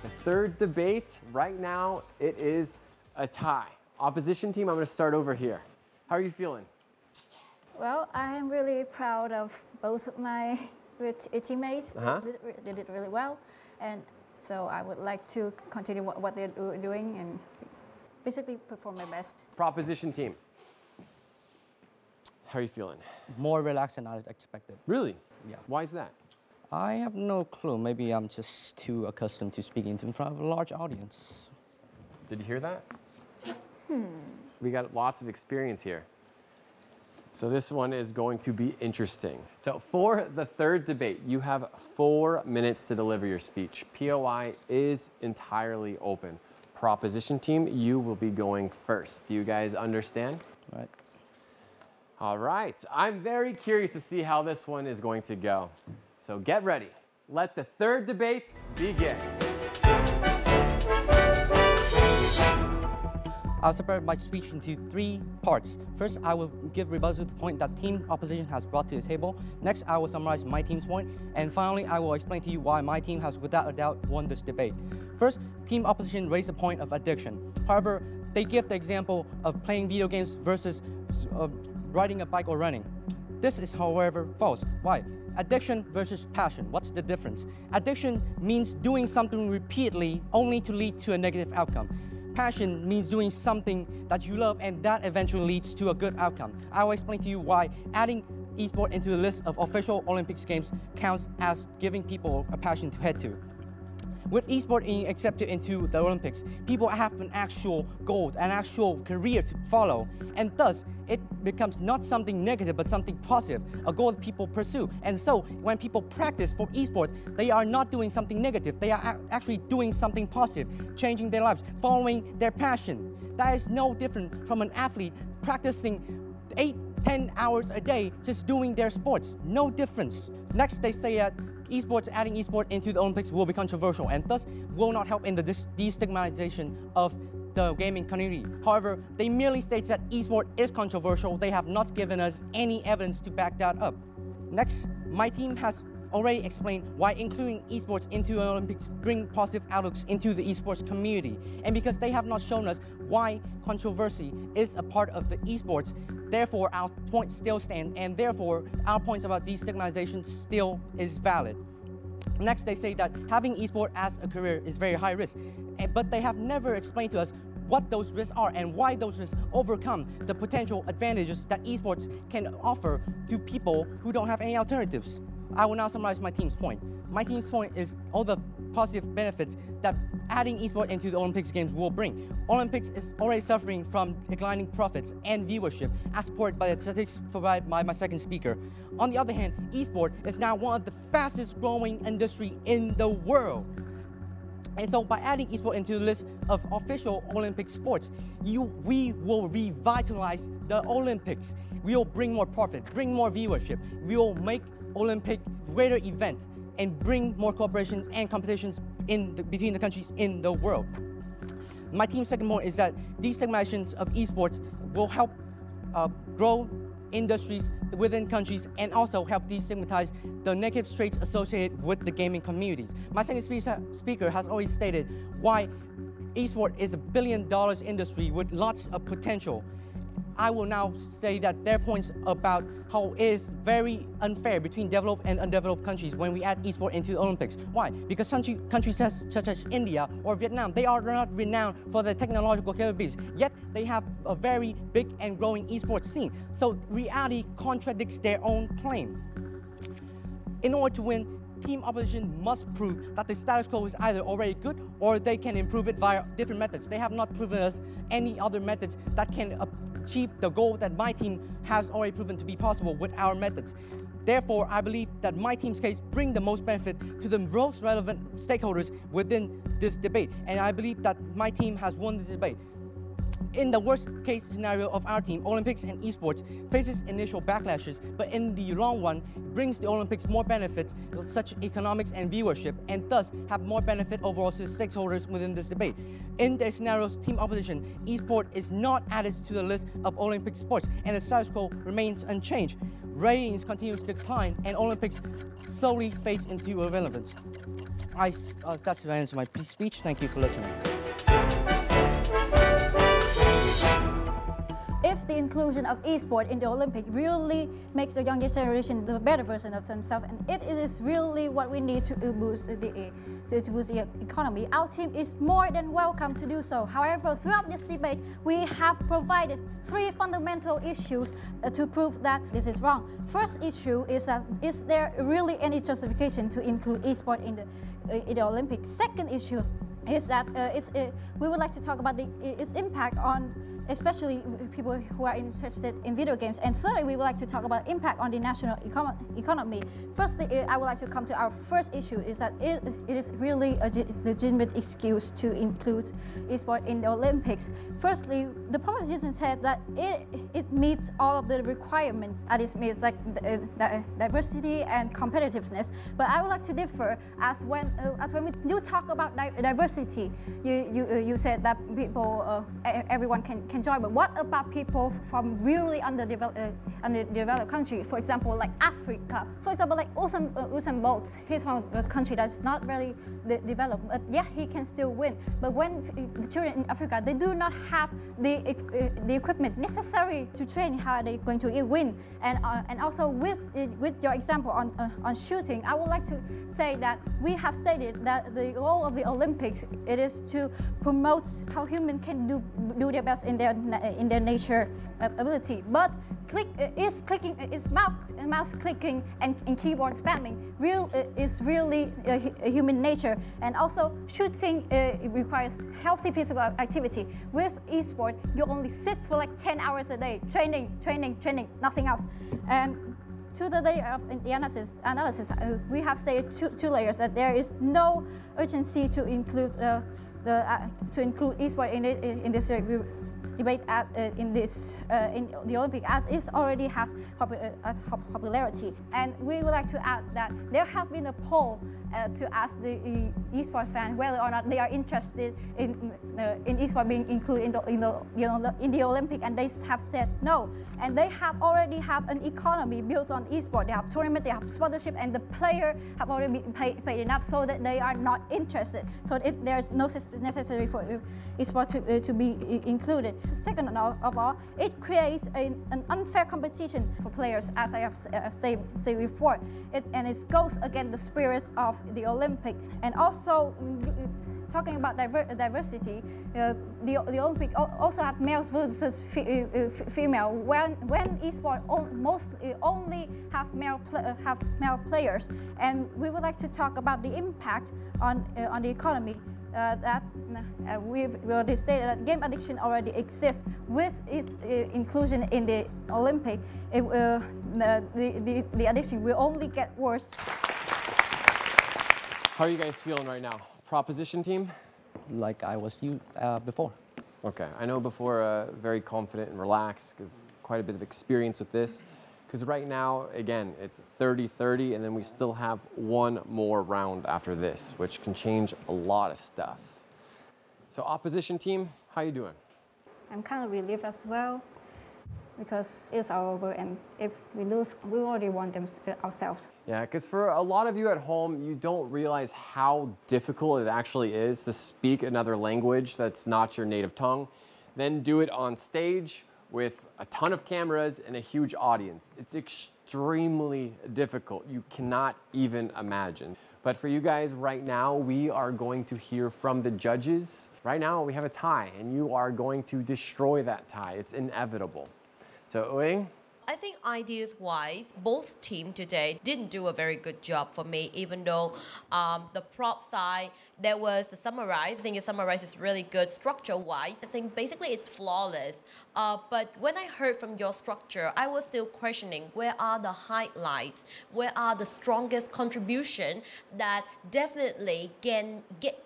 S1: the third debate, right now it is a tie. Opposition team, I'm going to start over here. How are you feeling?
S6: Well, I am really proud of both of my teammates. They did really well, and so I would like to continue what they're doing and basically perform my best.
S1: Proposition team, how are you feeling?
S8: More relaxed than I expected.
S1: Really?
S8: Yeah.
S1: Why is that?
S8: I have no clue. Maybe I'm just too accustomed to speaking in front of a large audience.
S1: Did you hear that? We got lots of experience here. So this one is going to be interesting. So for the third debate, you have 4 minutes to deliver your speech. POI is entirely open. Proposition team, you will be going first. Do you guys understand?
S8: Right.
S1: All right. I'm very curious to see how this one is going to go. So get ready. Let the third debate begin.
S8: I'll separate my speech into 3 parts. First, I will give rebuttal to the point that team opposition has brought to the table. Next, I will summarize my team's point. And finally, I will explain to you why my team has without a doubt won this debate. First, team opposition raised the point of addiction. However, they give the example of playing video games versus riding a bike or running. This is, however, false. Why? Addiction versus passion. What's the difference? Addiction means doing something repeatedly only to lead to a negative outcome. Passion means doing something that you love and that eventually leads to a good outcome. I will explain to you why adding esport into the list of official Olympics games counts as giving people a passion to head to. With esport being accepted into the Olympics, people have an actual goal, an actual career to follow, and thus it becomes not something negative but something positive, a goal that people pursue. And so when people practice for esport, they are not doing something negative, they are actually doing something positive, changing their lives, following their passion. That is no different from an athlete practicing 8 10 hours a day just doing their sports. No difference. Next, they say that adding esports into the Olympics will be controversial and thus will not help in the destigmatization of the gaming community. However, they merely state that esports is controversial. They have not given us any evidence to back that up. Next, my team has already explained why including esports into the Olympics bring positive outlooks into the esports community. And because they have not shown us why controversy is a part of the esports, therefore our points still stand, and therefore our points about destigmatization still is valid. Next, they say that having esports as a career is very high risk, but they have never explained to us what those risks are and why those risks overcome the potential advantages that esports can offer to people who don't have any alternatives. I will now summarize my team's point. My team's point is all the positive benefits that adding esports into the Olympics Games will bring. Olympics is already suffering from declining profits and viewership, as supported by the statistics provided by my second speaker. On the other hand, esports is now one of the fastest growing industry in the world. And so by adding esports into the list of official Olympic sports, we will revitalize the Olympics. We will bring more profit, bring more viewership. We will make Olympic greater event and bring more cooperations and competitions between the countries in the world. My team's second point is that these stigmatizations of esports will help grow industries within countries and also help destigmatize the negative traits associated with the gaming communities. My second speaker has already stated why esports is a $1 billion industry with lots of potential. I will now say that their points about how it is very unfair between developed and undeveloped countries when we add esports into the Olympics. Why? Because countries such as India or Vietnam, they are not renowned for their technological capabilities, yet they have a very big and growing esports scene. So reality contradicts their own claim. In order to win, team opposition must prove that the status quo is either already good or they can improve it via different methods. They have not proven us any other methods that can achieve the goal that my team has already proven to be possible with our methods. Therefore, I believe that my team's case brings the most benefit to the most relevant stakeholders within this debate, and I believe that my team has won this debate. In the worst case scenario of our team, Olympics and esports faces initial backlashes, but in the long run, it brings the Olympics more benefits, such as economics and viewership, and thus have more benefit overall to the stakeholders within this debate. In the scenarios team opposition, esports is not added to the list of Olympic sports, and the status quo remains unchanged. Ratings continue to decline, and Olympics slowly fades into irrelevance. That's the end of my speech. Thank you for listening.
S6: If the inclusion of esports in the Olympic really makes the younger generation the better version of themselves, and it is really what we need to boost the economy, our team is more than welcome to do so. However, throughout this debate, we have provided 3 fundamental issues to prove that this is wrong. First issue is that is there really any justification to include esports in the Olympics? Second issue is that we would like to talk about its impact on especially people who are interested in video games. And thirdly, we would like to talk about impact on the national economy. Firstly, I would like to come to our first issue, is that it is really a legitimate excuse to include esports in the Olympics. Firstly, the proposition said that it meets all of the requirements, that it means like diversity and competitiveness. But I would like to differ, as when we do talk about diversity, you said that people, everyone can join, but what about people from really underdeveloped country? For example, like Africa. For example, like Usain Bolt, he's from a country that's not very developed, but yeah, he can still win. But when the children in Africa, they do not have the equipment necessary to train, how are they going to win? And also with your example on shooting, I would like to say that we have stated that the goal of the Olympics, it is to promote how humans can do their best in their nature ability. But mouse clicking and keyboard spamming is really a human nature. And also shooting requires healthy physical activity. With esports, you only sit for like 10 hours a day, training, nothing else. And to the layer of the analysis, we have stated two layers, that there is no urgency to include the to include esports in this debate in the Olympic as it already has popularity. And we would like to add that there has been a poll to ask the esports fan whether or not they are interested in esports being included in the Olympic, and they have said no. And they already have an economy built on esports. They have tournament, they have sponsorship, and the player have already been paid enough so that they are not interested. So there's no necessary for esports to be included. Second of all, it creates an unfair competition for players, as I have said before. And it goes against the spirit of the Olympic. And also, talking about diversity, the Olympic also have males versus female. When esports mostly only have male players, and we would like to talk about the impact on the economy. We've already stated that game addiction already exists. With its inclusion in the Olympic, the addiction will only get worse.
S1: How are you guys feeling right now? Proposition team?
S8: Like I was before.
S1: Okay, I know before very confident and relaxed because quite a bit of experience with this. Because right now, again, it's 30-30, and then we still have one more round after this, which can change a lot of stuff. So opposition team, how you doing?
S6: I'm kind of relieved as well, because it's over, and if we lose, we already won them ourselves.
S1: Yeah, because for a lot of you at home, you don't realize how difficult it actually is to speak another language that's not your native tongue, then do it on stage with a ton of cameras and a huge audience. It's extremely difficult. You cannot even imagine. But for you guys right now, we are going to hear from the judges. Right now, we have a tie, and you are going to destroy that tie. It's inevitable. So, Ue?
S14: I think ideas-wise, both teams today didn't do a very good job for me, even though the prop side, there was a summarize. I think the summarize is really good structure-wise. I think basically it's flawless. But when I heard from your structure, I was still questioning where are the highlights, where are the strongest contribution that definitely can get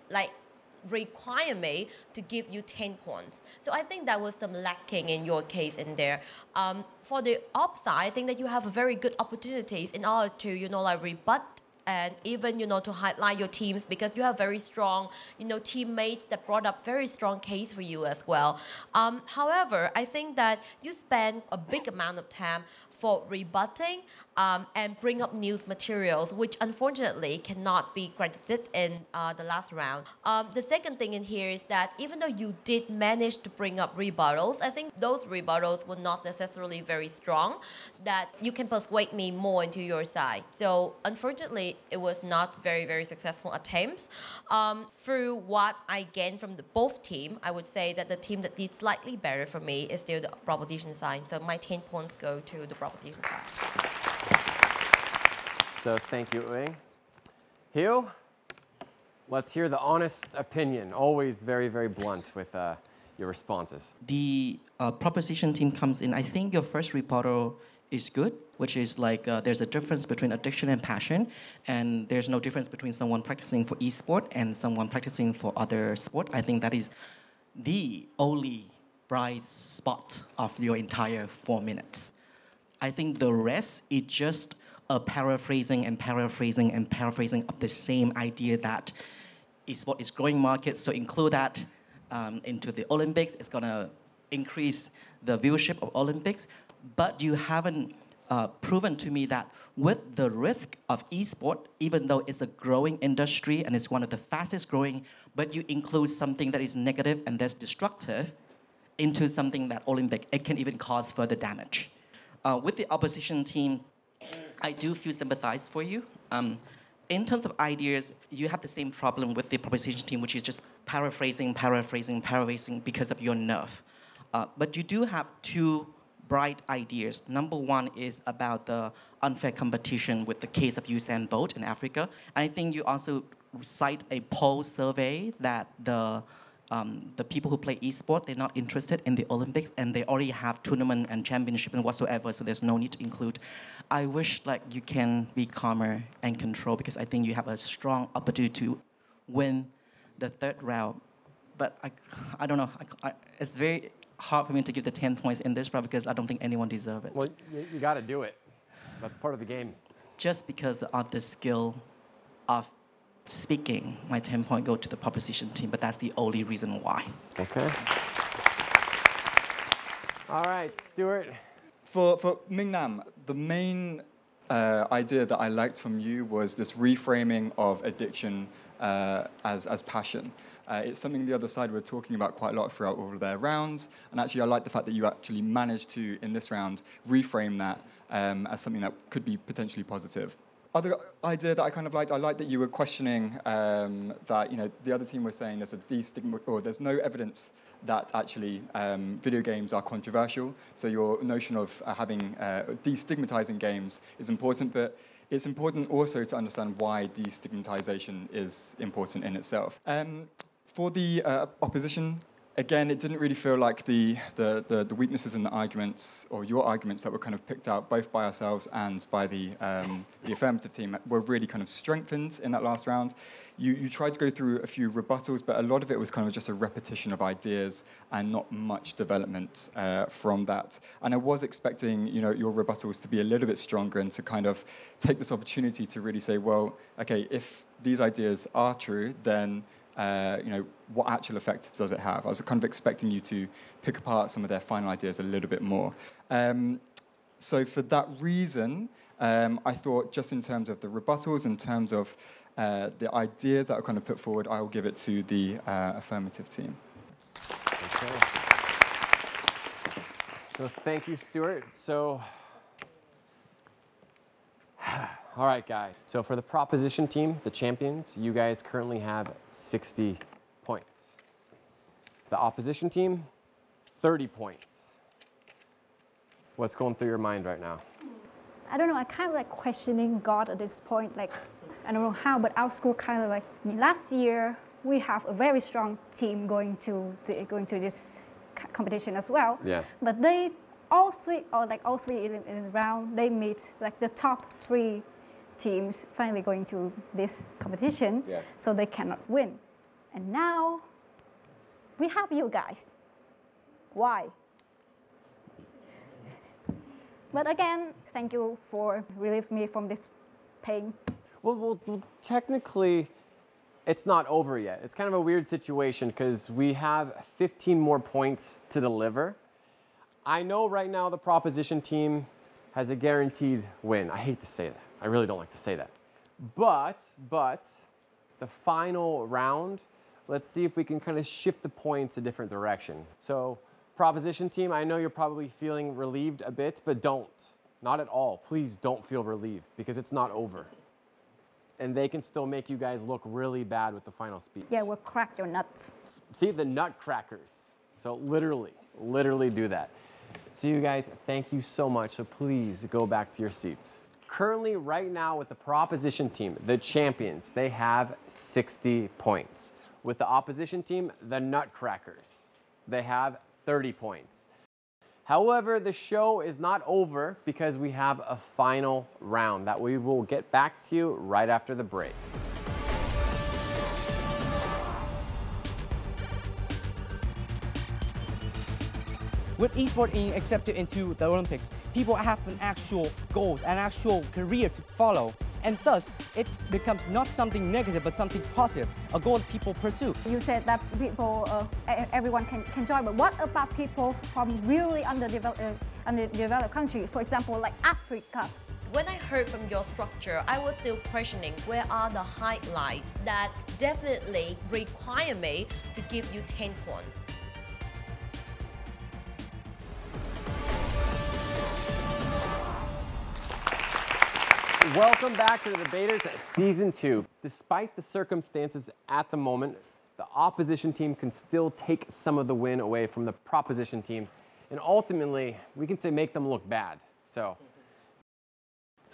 S14: require me to give you 10 points. So I think that was some lacking in your case in there. For the upside, I think that you have very good opportunities in order to, rebut and even, to highlight your teams, because you have very strong, teammates that brought up very strong case for you as well. However, I think that you spend a big amount of time for rebutting and bring up news materials, which unfortunately cannot be credited in the last round. The second thing in here is that even though you did manage to bring up rebuttals, I think those rebuttals were not necessarily very strong, that you can persuade me more into your side. So unfortunately, it was not very, very successful attempts. Through what I gained from both teams, I would say that the team that did slightly better for me is still the proposition side. So my 10 points go to the proposition side.
S1: So thank you, Ue. Hugh, let's hear the honest opinion. Always very, very blunt with your responses.
S13: The proposition team comes in. I think your first rebuttal is good, which is there's a difference between addiction and passion, and there's no difference between someone practicing for esport and someone practicing for other sport. I think that is the only bright spot of your entire 4 minutes. I think the rest is just a paraphrasing and paraphrasing and paraphrasing of the same idea that esport is growing market, so include that into the Olympics. It's gonna increase the viewership of Olympics, but you haven't proven to me that with the risk of esport, even though it's a growing industry and it's one of the fastest growing, but you include something that is negative and that's destructive into something that Olympic, it can even cause further damage. With the opposition team, I do feel sympathized for you. In terms of ideas, you have the same problem with the proposition team, which is just paraphrasing because of your nerve. But you do have two bright ideas. Number one is about the unfair competition with the case of Usain Bolt in Africa. And I think you also cite a poll survey that the people who play esport, they're not interested in the Olympics, and they already have tournament and championship and whatsoever, so there's no need to include. I wish you can be calmer and control, because I think you have a strong opportunity to win the third round but I don't know. It's very hard for me to give the 10 points in this round because I don't think anyone deserves it.
S1: Well, you got to do it. That's part of the game.
S13: Just because of the skill of speaking, my 10 point go to the proposition team, but that's the only reason why.
S1: Okay. All right, Stuart.
S12: For Mingnam, the main idea that I liked from you was this reframing of addiction as passion. It's something the other side were talking about quite a lot throughout all of their rounds, and actually I like the fact that you actually managed to, in this round, reframe that as something that could be potentially positive. Other idea that I kind of liked, I liked that you were questioning that, you know, the other team was saying there's a there's no evidence that actually video games are controversial. So your notion of having destigmatizing games is important, but it's important also to understand why destigmatization is important in itself. For the opposition, again, it didn't really feel like the weaknesses in the arguments, or your arguments that were kind of picked out both by ourselves and by the affirmative team were really kind of strengthened in that last round. You tried to go through a few rebuttals, but a lot of it was kind of just a repetition of ideas and not much development from that. And I was expecting, you know, your rebuttals to be a little bit stronger and to kind of take this opportunity to really say, well, okay, if these ideas are true, then you know, what actual effect does it have? I was kind of expecting you to pick apart some of their final ideas a little bit more. So for that reason, I thought just in terms of the rebuttals, in terms of the ideas that are kind of put forward, I will give it to the affirmative team.
S1: Okay. So thank you, Stuart. So, all right, guys. So for the proposition team, the champions, you guys currently have 60 points. The opposition team, 30 points. What's going through your mind right now?
S16: I don't know, I kind of like questioning God at this point. Like, I don't know how, but our school kind of like, last year, we have a very strong team going to this competition as well.
S1: Yeah.
S16: But they, all three in the round, they meet like the top 3 teams finally going to this competition,
S1: yeah.
S16: So they cannot win. And now, we have you guys. Why? But again, thank you for relieving me from this pain.
S1: Well, technically, it's not over yet. It's kind of a weird situation because we have 15 more points to deliver. I know right now the proposition team has a guaranteed win. I hate to say that. I really don't like to say that. But the final round, let's see if we can kind of shift the points a different direction. So, proposition team, I know you're probably feeling relieved a bit, but don't. Not at all. Please don't feel relieved because it's not over. And they can still make you guys look really bad with the final speech.
S16: Yeah, we'll crack your nuts.
S1: See, the nutcrackers. So literally do that. So you guys, thank you so much. So please go back to your seats. Currently, right now with the proposition team, the champions, they have 60 points. With the opposition team, the nutcrackers, they have 30 points. However, the show is not over because we have a final round that we will get back to you right after the break.
S8: With esports being accepted into the Olympics, people have an actual goal, an actual career to follow. And thus, it becomes not something negative, but something positive, a goal that people pursue.
S16: You said that people, everyone can join, but what about people from really underdeveloped countries, for example, like Africa?
S14: When I heard from your structure, I was still questioning where are the highlights that definitely require me to give you 10 points.
S1: Welcome back to the Debaters Season 2. Despite the circumstances at the moment, the opposition team can still take some of the win away from the proposition team, and ultimately, we can say make them look bad. So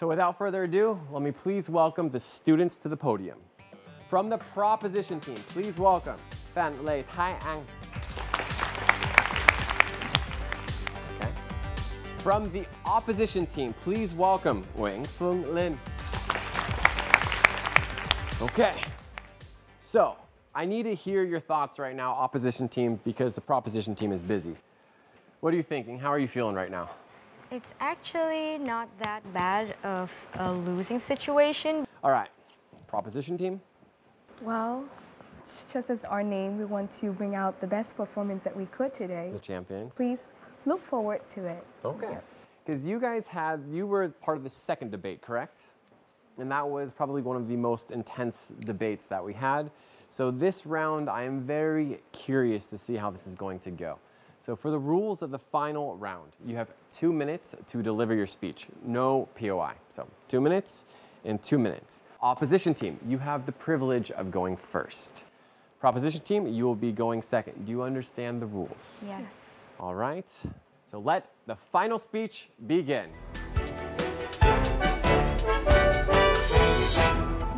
S1: without further ado, let me please welcome the students to the podium. From the proposition team, please welcome PHİN ĐޮI. From the opposition team, please welcome BIểN. Okay, so I need to hear your thoughts right now, opposition team, because the proposition team is busy. What are you thinking? How are you feeling right now?
S9: It's actually not that bad of a losing situation.
S1: All right, proposition team?
S15: Well, just as our name, we want to bring out the best performance that we could today.
S1: The champions.
S15: Please look forward to it.
S1: Okay. Because you guys you were part of the second debate, correct? And that was probably one of the most intense debates that we had. So this round, I am very curious to see how this is going to go. So for the rules of the final round, you have 2 minutes to deliver your speech. No POI. So 2 minutes and 2 minutes. Opposition team, you have the privilege of going first. Proposition team, you will be going second. Do you understand the rules?
S9: Yes.
S1: All right. So let the final speech begin.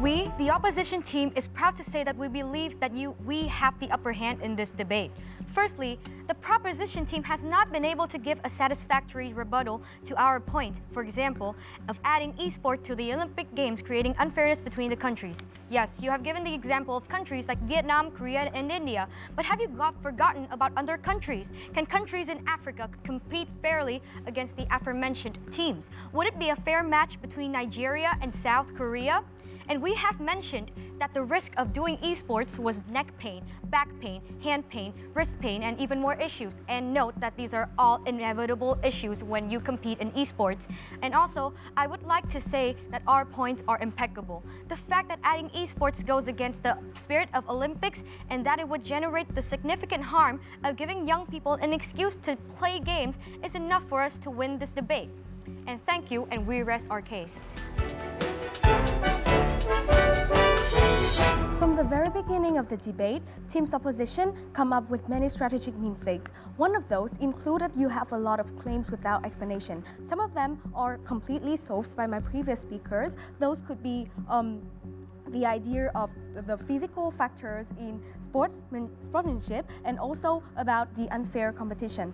S5: We, the opposition team, is proud to say that we believe that we have the upper hand in this debate. Firstly, the proposition team has not been able to give a satisfactory rebuttal to our point, for example, of adding esports to the Olympic Games, creating unfairness between the countries. Yes, you have given the example of countries like Vietnam, Korea, and India, but have you forgotten about other countries? Can countries in Africa compete fairly against the aforementioned teams? Would it be a fair match between Nigeria and South Korea? And we have mentioned that the risk of doing esports was neck pain, back pain, hand pain, wrist pain, and even more issues. And note that these are all inevitable issues when you compete in esports. And also, I would like to say that our points are impeccable. The fact that adding esports goes against the spirit of Olympics and that it would generate the significant harm of giving young people an excuse to play games is enough for us to win this debate. And thank you, and we rest our case.
S4: From the very beginning of the debate, team's opposition come up with many strategic mistakes. One of those included you have a lot of claims without explanation. Some of them are completely solved by my previous speakers. Those could be the idea of the physical factors in sportsmanship and also about the unfair competition.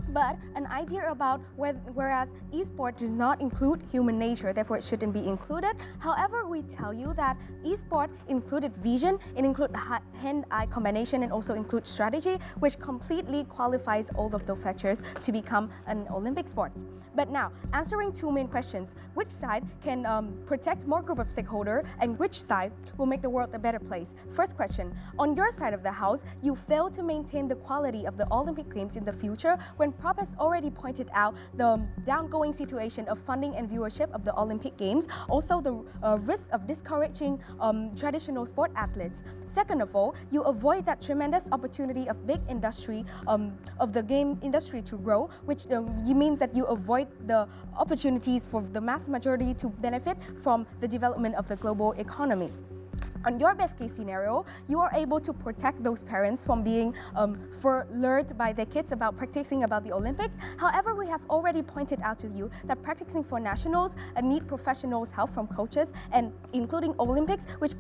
S4: But an idea about whereas esports does not include human nature, therefore it shouldn't be included. However, we tell you that esports included vision, it includes hand-eye combination, and also includes strategy, which completely qualifies all of those factors to become an Olympic sport. But now, answering two main questions: which side can protect more group of stakeholders, and which side will make the world a better place? First question: on your side of the house, you fail to maintain the quality of the Olympic Games in the future when Prop has already pointed out the downgoing situation of funding and viewership of the Olympic Games, also the risk of discouraging traditional sport athletes. Second of all, you avoid that tremendous opportunity of big industry, of the game industry to grow, which means that you avoid the opportunities for the mass majority to benefit from the development of the global economy. On your best case scenario, you are able to protect those parents from being lured by their kids about practicing about the Olympics. However, we have already pointed out to you that practicing for nationals need professionals' help from coaches, and including Olympics, which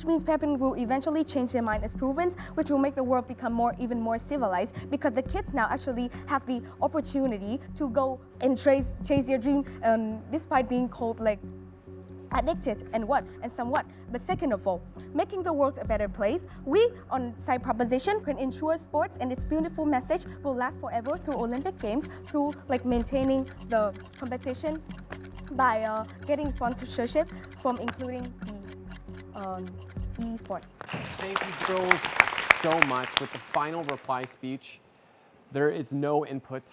S4: means parents will eventually change their mind as proven, which will make the world become even more civilized, because the kids now actually have the opportunity to go and chase their dream, despite being called like addicted and somewhat. But second of all, making the world a better place, we on side proposition can ensure sports and its beautiful message will last forever through Olympic Games, through like maintaining the competition by getting sponsorship from including the esports.
S1: Thank you girls so much. With the final reply speech, there is no input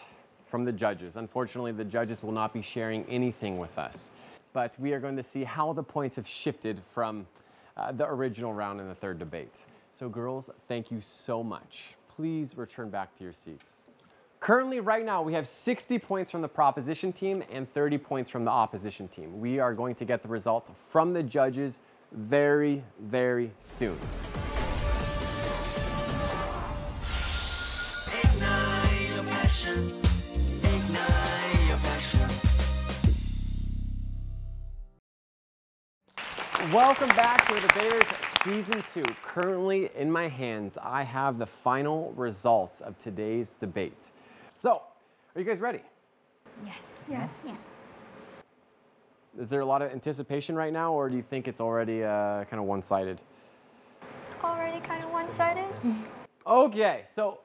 S1: from the judges. Unfortunately, the judges will not be sharing anything with us. But we are going to see how the points have shifted from the original round in the third debate. So girls, thank you so much. Please return back to your seats. Currently, right now, we have 60 points from the proposition team and 30 points from the opposition team. We are going to get the results from the judges very, very soon.
S17: Ignite your passion. Ignite your passion.
S1: Welcome back to the Debaters Season 2. Currently in my hands, I have the final results of today's debate. So, are you guys ready?
S9: Yes.
S4: Yes.
S9: Yes.
S1: Is there a lot of anticipation right now, or do you think it's already kind of one-sided?
S5: already kind of one-sided.
S1: Okay, so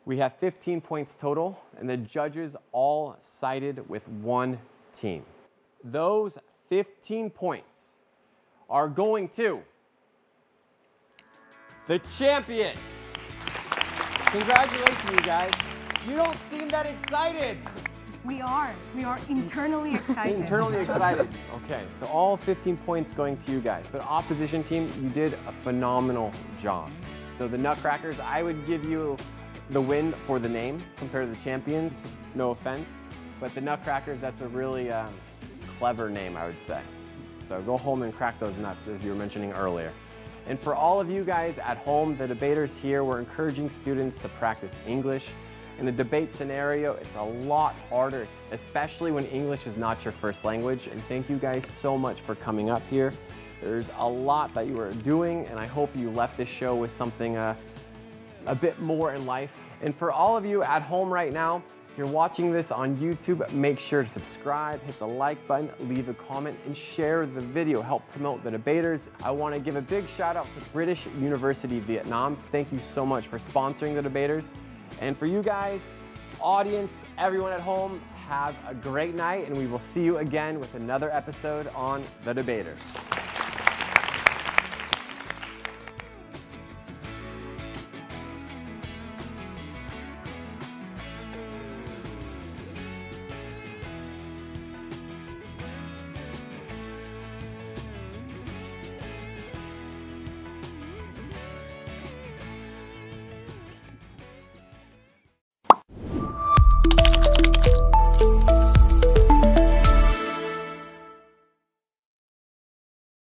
S1: we have 15 points total, and the judges all sided with one team. Those 15 points are going to the champions. Congratulations, you guys. You don't seem that excited.
S4: We are internally excited.
S1: Internally excited. Okay, so all 15 points going to you guys. But opposition team, you did a phenomenal job. So the Nutcrackers, I would give you the win for the name compared to the champions. No offense. But the Nutcrackers, that's a really clever name, I would say. So go home and crack those nuts, as you were mentioning earlier. And for all of you guys at home, the debaters here, we're encouraging students to practice English. In a debate scenario, it's a lot harder, especially when English is not your first language. And thank you guys so much for coming up here. There's a lot that you are doing, and I hope you left this show with something a bit more in life. And for all of you at home right now, if you're watching this on YouTube, make sure to subscribe, hit the like button, leave a comment, and share the video. Help promote the debaters. I want to give a big shout out to British University Vietnam. Thank you so much for sponsoring the debaters. And for you guys, audience, everyone at home, have a great night, and we will see you again with another episode on The Debaters.